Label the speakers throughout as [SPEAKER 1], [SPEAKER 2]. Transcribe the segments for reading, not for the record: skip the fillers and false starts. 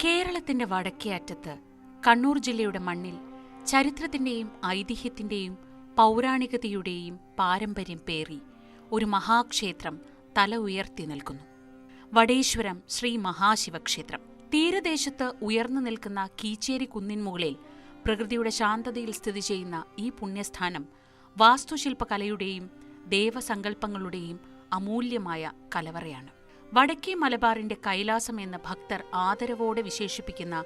[SPEAKER 1] കേരളത്തിന്റെ വടക്കേ അറ്റത്ത് കണ്ണൂർ ജില്ലയുടെ മണ്ണിൽ ചരിത്രത്തിന്റെയും ഐതിഹ്യത്തിന്റെയും പൗരാണികതയുടെയും പാരമ്പര്യം പേറി ഒരു മഹാക്ഷേത്രം തല ഉയർത്തി നിൽക്കുന്നു. വടേശ്വരം ശ്രീ മഹാശിവക്ഷേത്രം. തീരദേശത്ത് ഉയർന്നു നിൽക്കുന്ന കീച്ചേരി കുന്നിൻമുകളിൽ പ്രകൃതിയുടെ ശാന്തതയിൽ സ്ഥിതി ചെയ്യുന്ന ഈ പുണ്യസ്ഥാനം വാസ്തുശില്പകലയുടെയും ദേവസങ്കല്പങ്ങളുടെയും അമൂല്യമായ കലവറയാണ്. വടക്കേ മലബാറിന്റെ കൈലാസം എന്ന് ഭക്തർ ആദരവോടെ വിശേഷിപ്പിക്കുന്ന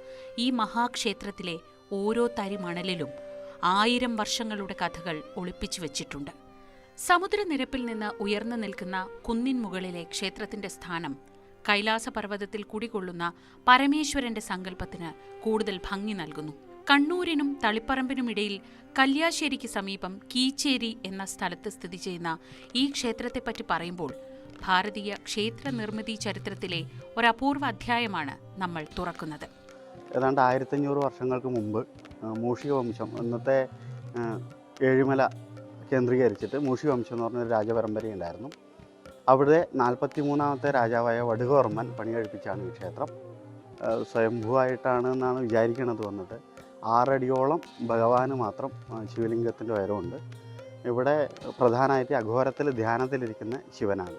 [SPEAKER 1] ഈ മഹാക്ഷേത്രത്തിലെ ഓരോ തരി മണലിലും 1000 വർഷങ്ങളുടെ കഥകൾ ഒളിപ്പിച്ചു വച്ചിട്ടുണ്ട്. സമുദ്രനിരപ്പിൽ നിന്ന് ഉയർന്നു നിൽക്കുന്ന കുന്നിൻ മുകളിലെ ക്ഷേത്രത്തിന്റെ സ്ഥാനം കൈലാസപർവ്വതത്തിൽ കുടികൊള്ളുന്ന പരമേശ്വരന്റെ സങ്കല്പത്തിന് കൂടുതൽ ഭംഗി നൽകുന്നു. കണ്ണൂരിനും തളിപ്പറമ്പിനുമിടയിൽ കല്യാശ്ശേരിക്ക് സമീപം കീച്ചേരി എന്ന സ്ഥലത്ത് സ്ഥിതി ചെയ്യുന്ന ഈ ക്ഷേത്രത്തെപ്പറ്റി പറയുമ്പോൾ ഭാരതീയ ക്ഷേത്ര നിർമ്മിതി ചരിത്രത്തിലെ ഒരു അപൂർവ അധ്യായമാണ് നമ്മൾ തുറക്കുന്നത്.
[SPEAKER 2] ഏതാണ്ട് 1500 വർഷങ്ങൾക്ക് മുമ്പ് മൂഷിക വംശം, ഇന്നത്തെ ഏഴിമല കേന്ദ്രീകരിച്ചിട്ട് മൂഷിക വംശം എന്ന് പറഞ്ഞൊരു രാജപരമ്പരയുണ്ടായിരുന്നു. അവിടെ 43ാമത്തെ രാജാവായ വടുകവർമ്മൻ പണി കഴിപ്പിച്ചാണ് ഈ ക്ഷേത്രം. സ്വയംഭൂവായിട്ടാണ് എന്നാണ് വിചാരിക്കുന്നത്. വന്നിട്ട് 6 അടിയോളം ഭഗവാന് മാത്രം ശിവലിംഗത്തിൻ്റെ ഉയരമുണ്ട്. ഇവിടെ പ്രധാനമായിട്ട് അഘോരത്തിൽ ധ്യാനത്തിലിരിക്കുന്ന ശിവനാണ്.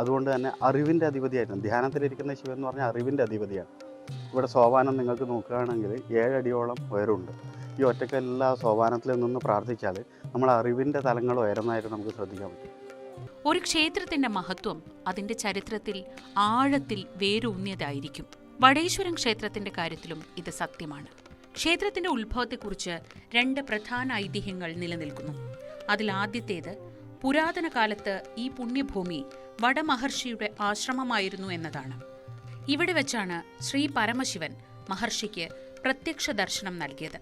[SPEAKER 2] അതുകൊണ്ട് തന്നെ അറിവിൻ്റെ അധിപതിയായിട്ടാണ്. ധ്യാനത്തിലിരിക്കുന്ന ശിവൻ എന്ന് പറഞ്ഞാൽ അറിവിൻ്റെ അധിപതിയാണ്. ഇവിടെ സോപാനം നിങ്ങൾക്ക് നോക്കുകയാണെങ്കിൽ 7 അടിയോളം ഉയരമുണ്ട്. ഈ ഒറ്റക്കല്ലാ സോപാനത്തിൽ നിന്ന് പ്രാർത്ഥിച്ചാൽ നമ്മൾ അറിവിൻ്റെ തലങ്ങൾ ഉയരുന്നതായിട്ട് നമുക്ക് ശ്രദ്ധിക്കാൻ പറ്റും.
[SPEAKER 1] ഒരു ക്ഷേത്രത്തിന്റെ മഹത്വം അതിന്റെ ചരിത്രത്തിൽ ആഴത്തിൽ വേരൂന്നിയതായിരിക്കും. വടേശ്വരം ക്ഷേത്രത്തിന്റെ കാര്യത്തിലും ഇത് സത്യമാണ്. ക്ഷേത്രത്തിന്റെ ഉത്ഭവത്തെക്കുറിച്ച് 2 പ്രധാന ഐതിഹ്യങ്ങൾ നിലനിൽക്കുന്നു. അതിലാദ്യത്തേത് പുരാതന കാലത്ത് ഈ പുണ്യഭൂമി വടമഹർഷിയുടെ ആശ്രമമായിരുന്നു എന്നതാണ്. ഇവിടെ വെച്ചാണ് ശ്രീ പരമശിവൻ മഹർഷിക്ക് പ്രത്യക്ഷ ദർശനം നൽകിയത്.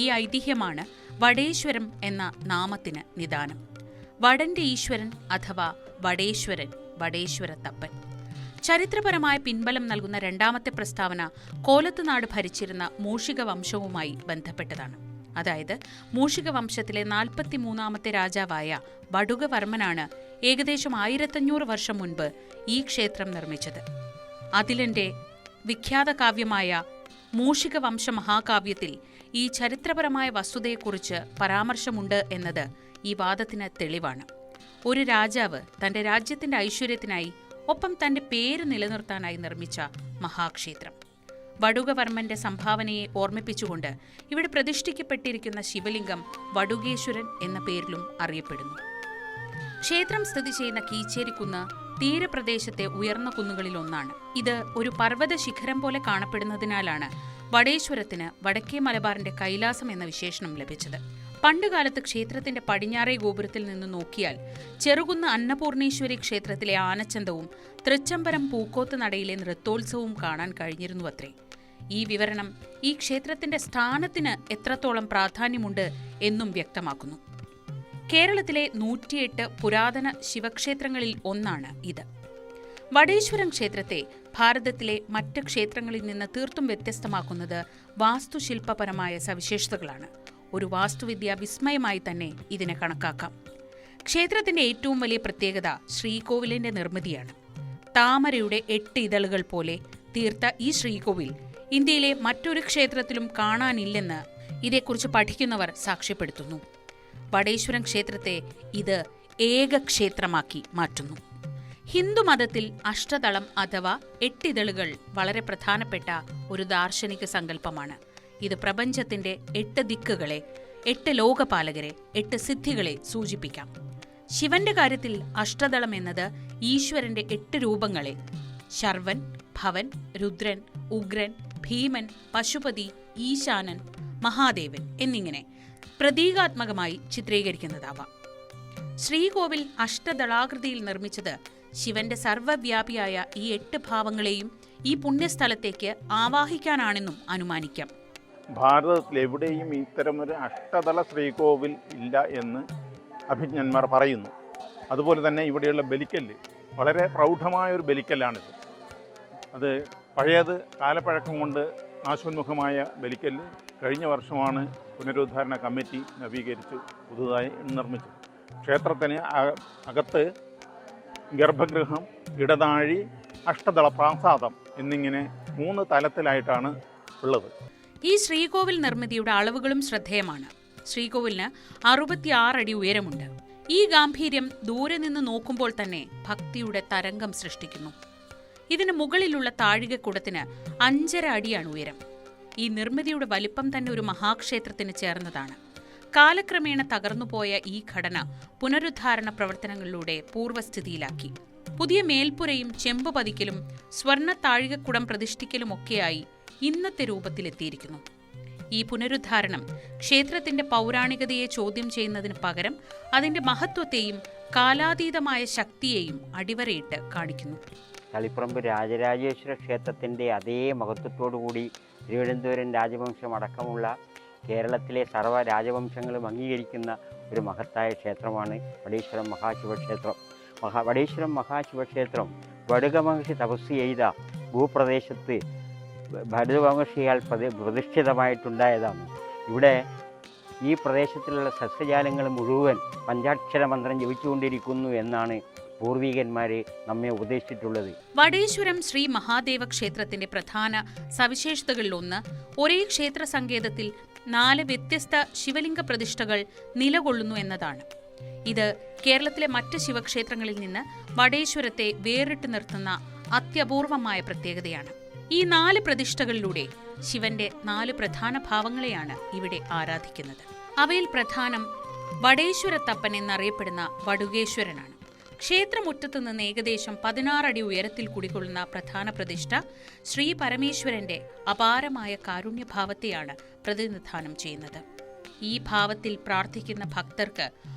[SPEAKER 1] ഈ ഐതിഹ്യമാണ് വടേശ്വരം എന്ന നാമത്തിന് നിദാനം. വടന്റെ ഈശ്വരൻ അഥവാ വടേശ്വരൻ, വടേശ്വരത്തപ്പൻ. ചരിത്രപരമായ പിൻബലം നൽകുന്ന 2ാമത്തെ പ്രസ്താവന കോലത്തുനാട് ഭരിച്ചിരുന്ന മൂഷിക വംശവുമായി ബന്ധപ്പെട്ടതാണ്. അതായത് മൂഷിക വംശത്തിലെ 43ാമത്തെ രാജാവായ വടുകവർമ്മനാണ് ഏകദേശം 1500 വർഷം മുൻപ് ഈ ക്ഷേത്രം നിർമ്മിച്ചത്. അതിലന്റെ വിഖ്യാത കാവ്യമായ മൂഷിക വംശ മഹാകാവ്യത്തിൽ ഈ ചരിത്രപരമായ വസ്തുതയെക്കുറിച്ച് പരാമർശമുണ്ട് എന്നത് ഈ വാദത്തിന് തെളിവാണ്. ഒരു രാജാവ് തന്റെ രാജ്യത്തിന്റെ ഐശ്വര്യത്തിനായി ഒപ്പം തന്റെ പേര് നിലനിർത്താനായി നിർമ്മിച്ച മഹാക്ഷേത്രം. വടുകവർമ്മന്റെ സംഭാവനയെ ഓർമ്മിപ്പിച്ചുകൊണ്ട് ഇവിടെ പ്രതിഷ്ഠിക്കപ്പെട്ടിരിക്കുന്ന ശിവലിംഗം വടുകേശ്വരൻ എന്ന പേരിലും അറിയപ്പെടുന്നു. ക്ഷേത്രം സ്ഥിതി ചെയ്യുന്ന കീച്ചേരിക്കുന്ന് തീരപ്രദേശത്തെ ഉയർന്ന കുന്നുകളിലൊന്നാണ്. ഇത് ഒരു പർവ്വത ശിഖരം പോലെ കാണപ്പെടുന്നതിനാലാണ് വടേശ്വരത്തിന് വടക്കേ മലബാറിന്റെ കൈലാസം എന്ന വിശേഷണം ലഭിച്ചത്. പണ്ടുകാലത്ത് ക്ഷേത്രത്തിന്റെ പടിഞ്ഞാറേ ഗോപുരത്തിൽ നിന്ന് നോക്കിയാൽ ചെറുകുന്ന് അന്നപൂർണേശ്വരി ക്ഷേത്രത്തിലെ ആനച്ചന്തവും തൃച്ചംബരം പൂക്കോത്ത് നടയിലെ നൃത്തോത്സവവും കാണാൻ കഴിഞ്ഞിരുന്നുവത്രേ. ഈ വിവരണം ഈ ക്ഷേത്രത്തിന്റെ സ്ഥാനത്തിന് എത്രത്തോളം പ്രാധാന്യമുണ്ട് എന്നും വ്യക്തമാക്കുന്നു. കേരളത്തിലെ 108 പുരാതന ശിവക്ഷേത്രങ്ങളിൽ ഒന്നാണ് ഇത്. വടേശ്വരം ക്ഷേത്രത്തെ ഭാരതത്തിലെ മറ്റ് ക്ഷേത്രങ്ങളിൽ നിന്ന് തീർത്തും വ്യത്യസ്തമാക്കുന്നത് വാസ്തുശില്പപരമായ സവിശേഷതകളാണ്. ഒരു വാസ്തുവിദ്യാ വിസ്മയമായി തന്നെ ഇതിനെ കണക്കാക്കാം. ക്ഷേത്രത്തിന്റെ ഏറ്റവും വലിയ പ്രത്യേകത ശ്രീകോവിലിന്റെ നിർമ്മിതിയാണ്. താമരയുടെ 8 ഇതളുകൾ പോലെ തീർത്ത ഈ ശ്രീകോവിൽ ഇന്ത്യയിലെ മറ്റൊരു ക്ഷേത്രത്തിലും കാണാനില്ലെന്ന് ഇതേക്കുറിച്ച് പഠിക്കുന്നവർ സാക്ഷ്യപ്പെടുത്തുന്നു. വടേശ്വരം ക്ഷേത്രത്തെ ഇത് ഏകക്ഷേത്രമാക്കി മാറ്റുന്നു. ഹിന്ദുമതത്തിൽ അഷ്ടദളം അഥവാ 8 ഇതളുകൾ വളരെ പ്രധാനപ്പെട്ട ഒരു ദാർശനിക സങ്കല്പമാണ്. ഇത് പ്രപഞ്ചത്തിന്റെ 8 ദിക്കുകളെ, 8 ലോകപാലകരെ, 8 സിദ്ധികളെ സൂചിപ്പിക്കാം. ശിവന്റെ കാര്യത്തിൽ അഷ്ടദളം എന്നത് ഈശ്വരന്റെ 8 രൂപങ്ങളെ ശർവൻ, ഭവൻ, രുദ്രൻ, ഉഗ്രൻ, ഭീമൻ, പശുപതി, ഈശാനൻ, മഹാദേവൻ എന്നിങ്ങനെ പ്രതീകാത്മകമായി ചിത്രീകരിക്കുന്നതാവാം. ശ്രീകോവിൽ അഷ്ടദളാകൃതിയിൽ നിർമ്മിച്ചത് ശിവന്റെ സർവ്വവ്യാപിയായ ഈ 8 ഭാവങ്ങളെയും ഈ പുണ്യസ്ഥലത്തേക്ക് ആവാഹിക്കാനാണെന്നും അനുമാനിക്കാം.
[SPEAKER 3] ഭാരതത്തിൽ എവിടെയും ഇത്തരമൊരു അഷ്ടദള ശ്രീകോവിൽ ഇല്ല എന്ന് അഭിജ്ഞന്മാർ പറയുന്നു. അതുപോലെ തന്നെ ഇവിടെയുള്ള ബലിക്കല്ല് വളരെ പ്രൗഢമായൊരു ബലിക്കല്ലാണിത്. അത് പഴയത് കാലപ്പഴക്കം കൊണ്ട് നാശോന്മുഖമായ ബലിക്കല്ല് കഴിഞ്ഞ വർഷമാണ് പുനരുദ്ധാരണ കമ്മിറ്റി നവീകരിച്ച് പുതുതായി നിർമ്മിച്ചത്. ക്ഷേത്രത്തിന് അകത്ത് ഗർഭഗൃഹം, ഇടനാഴി, അഷ്ടദള പ്രാസാദം എന്നിങ്ങനെ 3 തലത്തിലായിട്ടാണ് ഉള്ളത്.
[SPEAKER 1] ഈ ശ്രീകോവിൽ നിർമ്മിതിയുടെ അളവുകളും ശ്രദ്ധേയമാണ്. ശ്രീകോവിലിന് 66 അടി ഉയരമുണ്ട്. ഈ ഗാംഭീര്യം ദൂരെ നിന്ന് നോക്കുമ്പോൾ തന്നെ ഭക്തിയുടെ തരംഗം സൃഷ്ടിക്കുന്നു. ഇതിന് മുകളിലുള്ള താഴികക്കുടത്തിന് 5.5 അടിയാണ് ഉയരം. ഈ നിർമ്മിതിയുടെ വലിപ്പം തന്നെ ഒരു മഹാക്ഷേത്രത്തിന് ചേർന്നതാണ്. കാലക്രമേണ തകർന്നുപോയ ഈ ഘടന പുനരുദ്ധാരണ പ്രവർത്തനങ്ങളിലൂടെ പൂർവ്വസ്ഥിതിയിലാക്കി. പുതിയ മേൽപ്പുരയും ചെമ്പ് പതിക്കലും സ്വർണ്ണ താഴികക്കുടം പ്രതിഷ്ഠിക്കലുമൊക്കെയായി ഇന്നത്തെ രൂപത്തിലെത്തിയിരിക്കുന്നു. ഈ പുനരുദ്ധാരണം ക്ഷേത്രത്തിന്റെ പൗരാണികതയെ ചോദ്യം ചെയ്യുന്നതിന് പകരം അതിന്റെ മഹത്വത്തെയും കാലാതീതമായ ശക്തിയെയും അടിവരയിട്ട് കാണിക്കുന്നു.
[SPEAKER 4] തളിപ്പറമ്പ് രാജരാജേശ്വര ക്ഷേത്രത്തിൻ്റെ അതേ മഹത്വത്തോടുകൂടി തിരുവനന്തപുരം രാജവംശം അടക്കമുള്ള കേരളത്തിലെ സർവ്വ രാജവംശങ്ങളും അംഗീകരിക്കുന്ന ഒരു മഹത്തായ ക്ഷേത്രമാണ് വടീശ്വരം മഹാശിവക്ഷേത്രം. വടീശ്വരം മഹാശിവക്ഷേത്രം വടുകമഹർഷി തപസ് ചെയ്ത ഭൂപ്രദേശത്ത് ഭരതമഹർഷിയാൽ പ്രതിഷ്ഠിതമായിട്ടുണ്ടായതാണ്. ഇവിടെ ഈ പ്രദേശത്തിലുള്ള സസ്യജാലങ്ങൾ മുഴുവൻ പഞ്ചാക്ഷര മന്ത്രം ജപിച്ചുകൊണ്ടിരിക്കുന്നു എന്നാണ് പൂർവികന്മാരെ നമ്മെ ഉപദേശിച്ചിട്ടുള്ളത്.
[SPEAKER 1] വടേശ്വരം ശ്രീ മഹാദേവ ക്ഷേത്രത്തിന്റെ പ്രധാന സവിശേഷതകളിലൊന്ന് ഒരേ ക്ഷേത്ര സങ്കേതത്തിൽ 4 വ്യത്യസ്ത ശിവലിംഗ പ്രതിഷ്ഠകൾ നിലകൊള്ളുന്നു എന്നതാണ്. ഇത് കേരളത്തിലെ മറ്റ് ശിവക്ഷേത്രങ്ങളിൽ നിന്ന് വടേശ്വരത്തെ വേറിട്ട് നിർത്തുന്ന അത്യപൂർവമായ പ്രത്യേകതയാണ്. ഈ 4 പ്രതിഷ്ഠകളിലൂടെ ശിവന്റെ 4 പ്രധാന ഭാവങ്ങളെയാണ് ഇവിടെ ആരാധിക്കുന്നത്. അവയിൽ പ്രധാനം വടേശ്വരത്തപ്പൻ എന്നറിയപ്പെടുന്ന വടുകേശ്വരനാണ്. ക്ഷേത്രമുറ്റത്ത് നിന്ന് ഏകദേശം 16 അടി ഉയരത്തിൽ കുടികൊള്ളുന്ന പ്രധാന പ്രതിഷ്ഠ ശ്രീ പരമേശ്വരന്റെ അപാരമായ കാരുണ്യഭാവത്തെയാണ് പ്രതിനിധാനം ചെയ്യുന്നത്. ഈ ഭാവത്തിൽ പ്രാർത്ഥിക്കുന്ന ഭക്തർക്ക്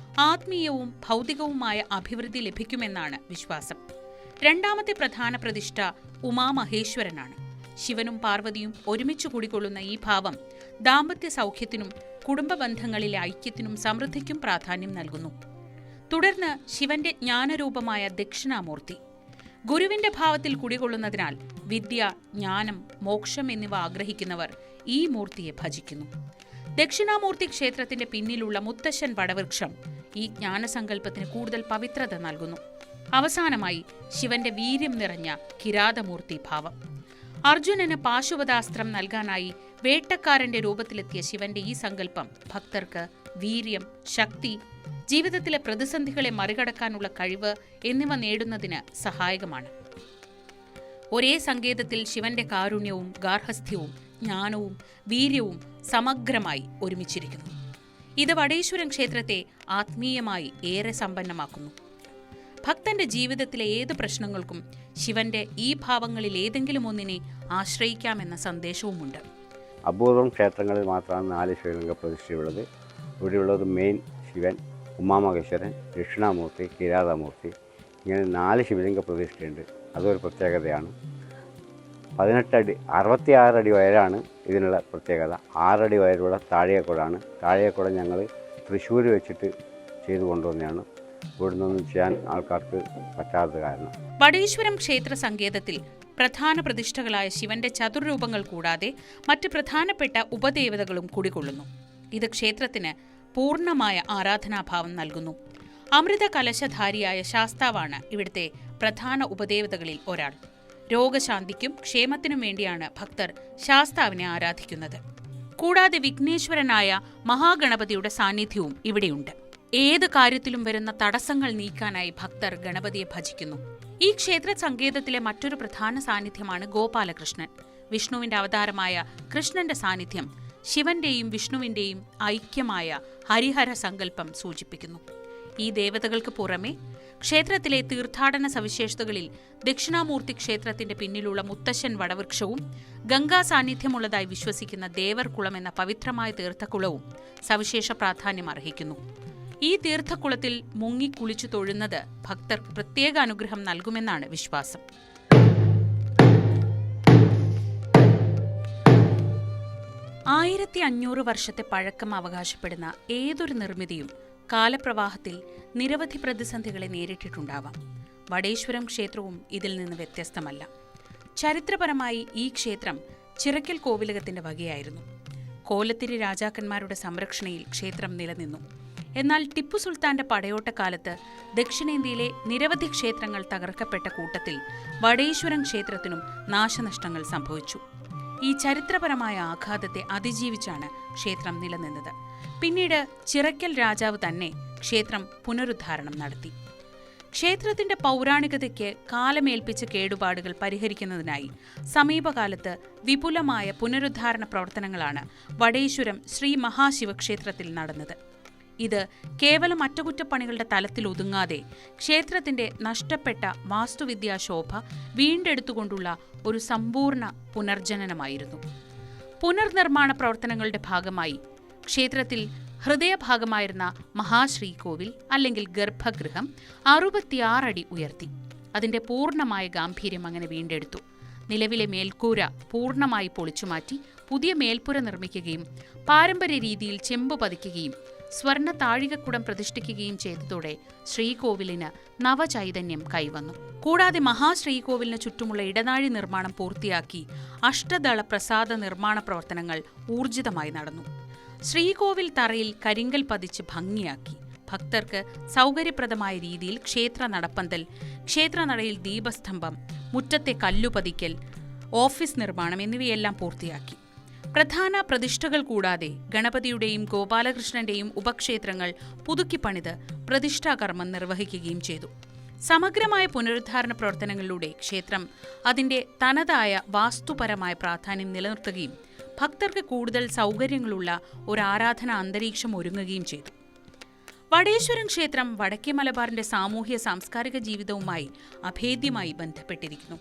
[SPEAKER 1] ആത്മീയവും ഭൗതികവുമായ അഭിവൃദ്ധി ലഭിക്കുമെന്നാണ് വിശ്വാസം. രണ്ടാമത്തെ പ്രധാന പ്രതിഷ്ഠ ഉമാമഹേശ്വരനാണ്. ശിവനും പാർവതിയും ഒരുമിച്ച് കുടികൊള്ളുന്ന ഈ ഭാവം ദാമ്പത്യ സൗഖ്യത്തിനും കുടുംബ ബന്ധങ്ങളിലെ ഐക്യത്തിനും സമൃദ്ധിക്കും പ്രാധാന്യം നൽകുന്നു. തുടർന്ന് ശിവന്റെ ജ്ഞാനരൂപമായ ദക്ഷിണാമൂർത്തി ഗുരുവിന്റെ ഭാവത്തിൽ കുടികൊള്ളുന്നതിനാൽ വിദ്യ, ജ്ഞാനം, മോക്ഷം എന്നിവ ആഗ്രഹിക്കുന്നവർ ഈ മൂർത്തിയെ ഭജിക്കുന്നു. ദക്ഷിണാമൂർത്തി ക്ഷേത്രത്തിന്റെ പിന്നിലുള്ള മുത്തശ്ശൻ വടവൃക്ഷം ഈ ജ്ഞാനസങ്കല്പത്തിന് കൂടുതൽ പവിത്രത നൽകുന്നു. അവസാനമായി ശിവന്റെ വീര്യം നിറഞ്ഞ കിരാതമൂർത്തി ഭാവം. അർജുനന് പാശുപതാസ്ത്രം നൽകാനായി വേട്ടക്കാരന്റെ രൂപത്തിലെത്തിയ ശിവന്റെ ഈ സങ്കല്പം ഭക്തർക്ക് വീര്യം, ശക്തി, ജീവിതത്തിലെ പ്രതിസന്ധികളെ മറികടക്കാനുള്ള കഴിവ് എന്നിവ നേടുന്നതിന് സഹായകമാണ്. ഒരേ സങ്കേതത്തിൽ ശിവന്റെ കാരുണ്യവും ഗാർഹസ്ഥ്യവും ജ്ഞാനവും വീര്യവും സമഗ്രമായി ഒരുമിച്ചിരിക്കുന്നു. ഇത് വടേശ്വരം ക്ഷേത്രത്തെ ആത്മീയമായി ഏറെ സമ്പന്നമാക്കുന്നു. ഭക്തന്റെ ജീവിതത്തിലെ ഏത് പ്രശ്നങ്ങൾക്കും ശിവന്റെ ഈ ഭാവങ്ങളിൽ ഏതെങ്കിലും ഒന്നിനെ ആശ്രയിക്കാമെന്ന സന്ദേശവുമുണ്ട്.
[SPEAKER 5] അപൂർവം ക്ഷേത്രങ്ങളിൽ മാത്രമാണ് 4 ശിവലിംഗ പ്രതിഷ്ഠയുള്ളത്. ഇവിടെയുള്ളത് മെയിൻ ശിവൻ, ഉമാമഹേശ്വരൻ, ദക്ഷിണാമൂർത്തി, കിരാതമൂർത്തി, ഇങ്ങനെ 4 ശിവലിംഗ പ്രതിഷ്ഠയുണ്ട്. അതൊരു പ്രത്യേകതയാണ്. 18 അടി 66 അടി ഉയരമാണ് ഇതിനുള്ള പ്രത്യേകത. 6 അടി ഉയരമുള്ള താഴികക്കുടമാണ്. താഴികക്കുടം ഞങ്ങൾ തൃശ്ശൂർ വെച്ചിട്ട് ചെയ്തു കൊണ്ടുവന്നതാണ്. ഇവിടെ നിന്നൊന്നും ചെയ്യാൻ ആൾക്കാർക്ക് പറ്റാത്തത് കാരണം.
[SPEAKER 1] വടേശ്വരം ക്ഷേത്ര സങ്കേതത്തിൽ പ്രധാന പ്രതിഷ്ഠകളായ ശിവന്റെ ചതുർരൂപങ്ങൾ കൂടാതെ മറ്റ് പ്രധാനപ്പെട്ട ഉപദേവതകളും കുടികൊള്ളുന്നു. ഇത് ക്ഷേത്രത്തിന് പൂർണ്ണമായ ആരാധനാഭാവം നൽകുന്നു. അമൃത കലശധാരിയായ ശാസ്താവാണ് ഇവിടുത്തെ പ്രധാന ഉപദേവതകളിൽ ഒരാൾ. രോഗശാന്തിക്കും ക്ഷേമത്തിനും വേണ്ടിയാണ് ഭക്തർ ശാസ്താവിനെ ആരാധിക്കുന്നത്. കൂടാതെ വിഘ്നേശ്വരനായ മഹാഗണപതിയുടെ സാന്നിധ്യവും ഇവിടെയുണ്ട്. ഏത് കാര്യത്തിലും വരുന്ന തടസ്സങ്ങൾ നീക്കാനായി ഭക്തർ ഗണപതിയെ ഭജിക്കുന്നു. ഈ ക്ഷേത്ര സങ്കേതത്തിലെ മറ്റൊരു പ്രധാന സാന്നിധ്യമാണ് ഗോപാലകൃഷ്ണൻ. വിഷ്ണുവിന്റെ അവതാരമായ കൃഷ്ണന്റെ സാന്നിധ്യം ശിവന്റെയും വിഷ്ണുവിന്റെയും ഐക്യമായ ഹരിഹര സങ്കല്പം സൂചിപ്പിക്കുന്നു. ഈ ദേവതകൾക്ക് പുറമെ ക്ഷേത്രത്തിലെ തീർത്ഥാടന സവിശേഷതകളിൽ ദക്ഷിണാമൂർത്തി ക്ഷേത്രത്തിന്റെ പിന്നിലുള്ള മുത്തശ്ശൻ വടവൃക്ഷവും ഗംഗാ സാന്നിധ്യമുള്ളതായി വിശ്വസിക്കുന്ന ദേവർകുളം എന്ന പവിത്രമായ തീർത്ഥക്കുളവും സവിശേഷ പ്രാധാന്യം അർഹിക്കുന്നു. ഈ തീർത്ഥക്കുളത്തിൽ മുങ്ങിക്കുളിച്ചു തൊഴുന്നത് ഭക്തർക്ക് പ്രത്യേക അനുഗ്രഹം നൽകുമെന്നാണ് വിശ്വാസം. ആയിരത്തി 500 വർഷത്തെ പഴക്കം അവകാശപ്പെടുന്ന ഏതൊരു നിർമ്മിതിയും കാലപ്രവാഹത്തിൽ നിരവധി പ്രതിസന്ധികളെ നേരിട്ടിട്ടുണ്ടാവാം. വടേശ്വരം ക്ഷേത്രവും ഇതിൽ നിന്ന് വ്യത്യസ്തമല്ല. ചരിത്രപരമായി ഈ ക്ഷേത്രം ചിറക്കൽ കോവിലകത്തിന്റെ വകയായിരുന്നു. കോലത്തിരി രാജാക്കന്മാരുടെ സംരക്ഷണയിൽ ക്ഷേത്രം നിലനിന്നു. എന്നാൽ ടിപ്പു സുൽത്താന്റെ പടയോട്ടക്കാലത്ത് ദക്ഷിണേന്ത്യയിലെ നിരവധി ക്ഷേത്രങ്ങൾ തകർക്കപ്പെട്ട കൂട്ടത്തിൽ വടേശ്വരം ക്ഷേത്രത്തിനും നാശനഷ്ടങ്ങൾ സംഭവിച്ചു. ഈ ചരിത്രപരമായ ആഘാതത്തെ അതിജീവിച്ചാണ് ക്ഷേത്രം നിലനിന്നത്. പിന്നീട് ചിറക്കൽ രാജാവ് തന്നെ ക്ഷേത്രം പുനരുദ്ധാരണം നടത്തി. ക്ഷേത്രത്തിന്റെ പൗരാണികതയ്ക്ക് കാലമേൽപ്പിച്ച കേടുപാടുകൾ പരിഹരിക്കുന്നതിനായി സമീപകാലത്ത് വിപുലമായ പുനരുദ്ധാരണ പ്രവർത്തനങ്ങളാണ് വടേശ്വരം ശ്രീ മഹാശിവക്ഷേത്രത്തിൽ നടന്നത്. ഇത് കേവലം അറ്റകുറ്റപ്പണികളുടെ തലത്തിൽ ഒതുങ്ങാതെ ക്ഷേത്രത്തിന്റെ നഷ്ടപ്പെട്ട വാസ്തുവിദ്യാ ശോഭ വീണ്ടെടുത്തുകൊണ്ടുള്ള ഒരു സമ്പൂർണ്ണ പുനർജനനമായിരുന്നു. പുനർനിർമ്മാണ പ്രവർത്തനങ്ങളുടെ ഭാഗമായി ക്ഷേത്രത്തിൽ ഹൃദയഭാഗമായിരുന്ന മഹാശ്രീകോവിൽ അല്ലെങ്കിൽ ഗർഭഗൃഹം 66 അടി ഉയർത്തി. അതിന്റെ പൂർണ്ണമായ ഗാംഭീര്യം അങ്ങനെ വീണ്ടെടുത്തു. നിലവിലെ മേൽക്കൂര പൂർണ്ണമായി പൊളിച്ചുമാറ്റി പുതിയ മേൽപ്പുര നിർമ്മിക്കുകയും പാരമ്പര്യ രീതിയിൽ ചെമ്പ് പതിക്കുകയും സ്വർണ്ണ താഴികക്കുടം പ്രതിഷ്ഠിക്കുകയും ചെയ്തതോടെ ശ്രീകോവിലിന് നവചൈതന്യം കൈവന്നു. കൂടാതെ മഹാശ്രീകോവിലിന് ചുറ്റുമുള്ള ഇടനാഴി നിർമ്മാണം പൂർത്തിയാക്കി അഷ്ടദള പ്രസാദ നിർമ്മാണ പ്രവർത്തനങ്ങൾ ഊർജിതമായി നടന്നു. ശ്രീകോവിൽ തറയിൽ കരിങ്കൽ പതിച്ച് ഭംഗിയാക്കി. ഭക്തർക്ക് സൗകര്യപ്രദമായ രീതിയിൽ ക്ഷേത്ര നടപ്പന്തൽ, ക്ഷേത്രനടയിൽ ദീപസ്തംഭം, മുറ്റത്തെ കല്ലുപതിക്കൽ, ഓഫീസ് നിർമ്മാണം എന്നിവയെല്ലാം പൂർത്തിയാക്കി. പ്രധാന പ്രതിഷ്ഠകൾ കൂടാതെ ഗണപതിയുടെയും ഗോപാലകൃഷ്ണന്റെയും ഉപക്ഷേത്രങ്ങൾ പുതുക്കിപ്പണിത് പ്രതിഷ്ഠാകർമ്മം നിർവഹിക്കുകയും ചെയ്തു. സമഗ്രമായ പുനരുദ്ധാരണ പ്രവർത്തനങ്ങളിലൂടെ ക്ഷേത്രം അതിന്റെ തനതായ വാസ്തുപരമായ പ്രാധാന്യം നിലനിർത്തുകയും ഭക്തർക്ക് കൂടുതൽ സൗകര്യങ്ങളുള്ള ഒരു ആരാധനാ അന്തരീക്ഷം ഒരുങ്ങുകയും ചെയ്തു. വടേശ്വരം ക്ഷേത്രം വടക്കേ മലബാറിന്റെ സാമൂഹ്യ സാംസ്കാരിക ജീവിതവുമായി അഭേദ്യമായി ബന്ധപ്പെട്ടിരിക്കുന്നു.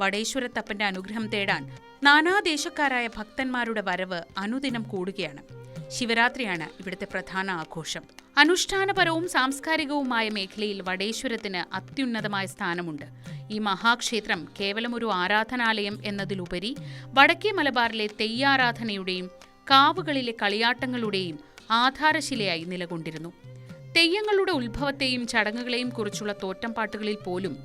[SPEAKER 1] വടേശ്വരത്തപ്പന്റെ അനുഗ്രഹം തേടാൻ നാനാദേശക്കാരായ ഭക്തന്മാരുടെ വരവ് അനുദിനം കൂടുകയാണ്. ശിവരാത്രിയാണ് ഇവിടുത്തെ പ്രധാന ആഘോഷം. അനുഷ്ഠാനപരവും സാംസ്കാരികവുമായ മേഖലയിൽ വടേശ്വരത്തിന് അത്യുന്നതമായ സ്ഥാനമുണ്ട്. ഈ മഹാക്ഷേത്രം കേവലം ഒരു ആരാധനാലയം എന്നതിലുപരി വടക്കേ മലബാറിലെ തെയ്യാരാധനയുടെയും കാവുകളിലെ കളിയാട്ടങ്ങളുടെയും ആധാരശിലയായി നിലകൊണ്ടിരുന്നു. തെയ്യങ്ങളുടെ ഉത്ഭവത്തെയും ചടങ്ങുകളെയും കുറിച്ചുള്ള തോറ്റംപാട്ടുകളിൽ പോലും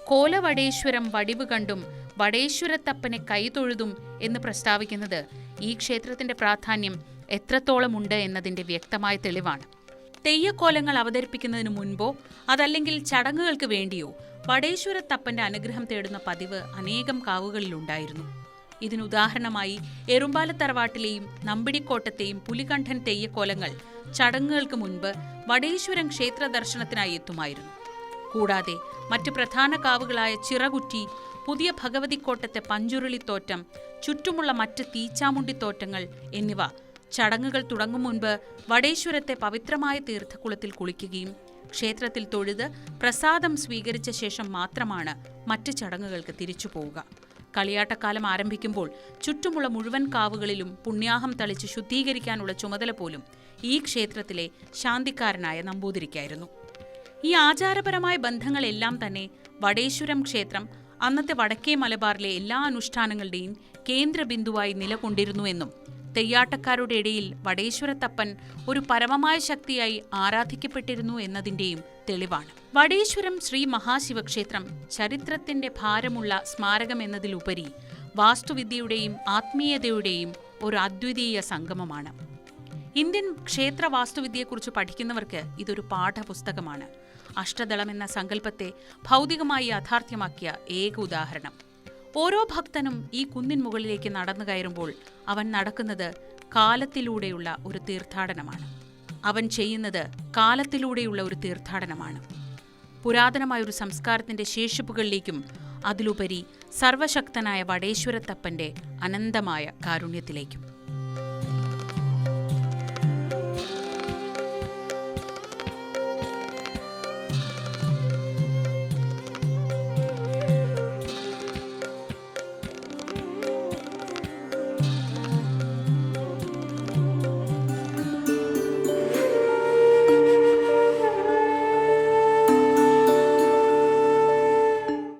[SPEAKER 1] കോലവടേശ്വരം വടിവ് കണ്ടും വടേശ്വരത്തപ്പനെ കൈതൊഴുതും എന്ന് പ്രസ്താവിക്കുന്നത് ഈ ക്ഷേത്രത്തിന്റെ പ്രാധാന്യം എത്രത്തോളമുണ്ട് എന്നതിന്റെ വ്യക്തമായ തെളിവാണ്. തെയ്യക്കോലങ്ങൾ അവതരിപ്പിക്കുന്നതിന് മുൻപോ അതല്ലെങ്കിൽ ചടങ്ങുകൾക്ക് വേണ്ടിയോ വടേശ്വരത്തപ്പന്റെ അനുഗ്രഹം തേടുന്ന പതിവ് അനേകം കാവുകളിലുണ്ടായിരുന്നു. ഇതിനുദാഹരണമായി എറുമ്പാലത്തറവാട്ടിലെയും നമ്പിടിക്കോട്ടത്തെയും പുലികണ്ഠൻ തെയ്യക്കോലങ്ങൾ ചടങ്ങുകൾക്ക് മുൻപ് വടേശ്വരം ക്ഷേത്ര ദർശനത്തിനായി എത്തുമായിരുന്നു. കൂടാതെ മറ്റ് പ്രധാന കാവുകളായ ചിറകുറ്റി, പുതിയ ഭഗവതിക്കോട്ടത്തെ പഞ്ചുരുളിത്തോറ്റം, ചുറ്റുമുള്ള മറ്റ് തീച്ചാമുണ്ടിത്തോറ്റങ്ങൾ എന്നിവ ചടങ്ങുകൾ തുടങ്ങും മുൻപ് വടേശ്വരത്തെ പവിത്രമായ തീർത്ഥക്കുളത്തിൽ കുളിക്കുകയും ക്ഷേത്രത്തിൽ തൊഴുത് പ്രസാദം സ്വീകരിച്ച ശേഷം മാത്രമാണ് മറ്റ് ചടങ്ങുകൾക്ക് തിരിച്ചു പോവുക. കളിയാട്ടക്കാലം ആരംഭിക്കുമ്പോൾ ചുറ്റുമുള്ള മുഴുവൻ കാവുകളിലും പുണ്യാഹം തളിച്ച് ശുദ്ധീകരിക്കാനുള്ള ചുമതല പോലും ഈ ക്ഷേത്രത്തിലെ ശാന്തിക്കാരനായ നമ്പൂതിരിക്കായിരുന്നു. ഈ ആചാരപരമായ ബന്ധങ്ങളെല്ലാം തന്നെ വടേശ്വരം ക്ഷേത്രം അന്നത്തെ വടക്കേ മലബാറിലെ എല്ലാ അനുഷ്ഠാനങ്ങളുടെയും കേന്ദ്രബിന്ദുവായി നിലകൊണ്ടിരുന്നുവെന്നും തെയ്യാട്ടക്കാരുടെ ഇടയിൽ വടേശ്വരത്തപ്പൻ ഒരു പരമമായ ശക്തിയായി ആരാധിക്കപ്പെട്ടിരുന്നു എന്നതിന്റെയും തെളിവാണ്. വടേശ്വരം ശ്രീ മഹാശിവക്ഷേത്രം ചരിത്രത്തിന്റെ ഭാരമുള്ള സ്മാരകം എന്നതിലുപരി വാസ്തുവിദ്യയുടെയും ആത്മീയതയുടെയും ഒരു അദ്വിതീയ സംഗമമാണ്. ഇന്ത്യൻ ക്ഷേത്ര വാസ്തുവിദ്യയെക്കുറിച്ച് പഠിക്കുന്നവർക്ക് ഇതൊരു പാഠപുസ്തകമാണ്. അഷ്ടദളം എന്ന സങ്കല്പത്തെ ഭൗതികമായി യാഥാർത്ഥ്യമാക്കിയ ഏക ഉദാഹരണം. ഓരോ ഭക്തനും ഈ കുന്നിൻ മുകളിലേക്ക് നടന്നു കയറുമ്പോൾ അവൻ നടക്കുന്നത് കാലത്തിലൂടെയുള്ള ഒരു തീർത്ഥാടനമാണ്. അവൻ ചെയ്യുന്നത് കാലത്തിലൂടെയുള്ള ഒരു തീർത്ഥാടനമാണ്. പുരാതനമായൊരു സംസ്കാരത്തിന്റെ ശേഷിപ്പുകളിലേക്കും അതിലുപരി സർവശക്തനായ വടേശ്വരത്തപ്പന്റെ അനന്തമായ കാരുണ്യത്തിലേക്കും.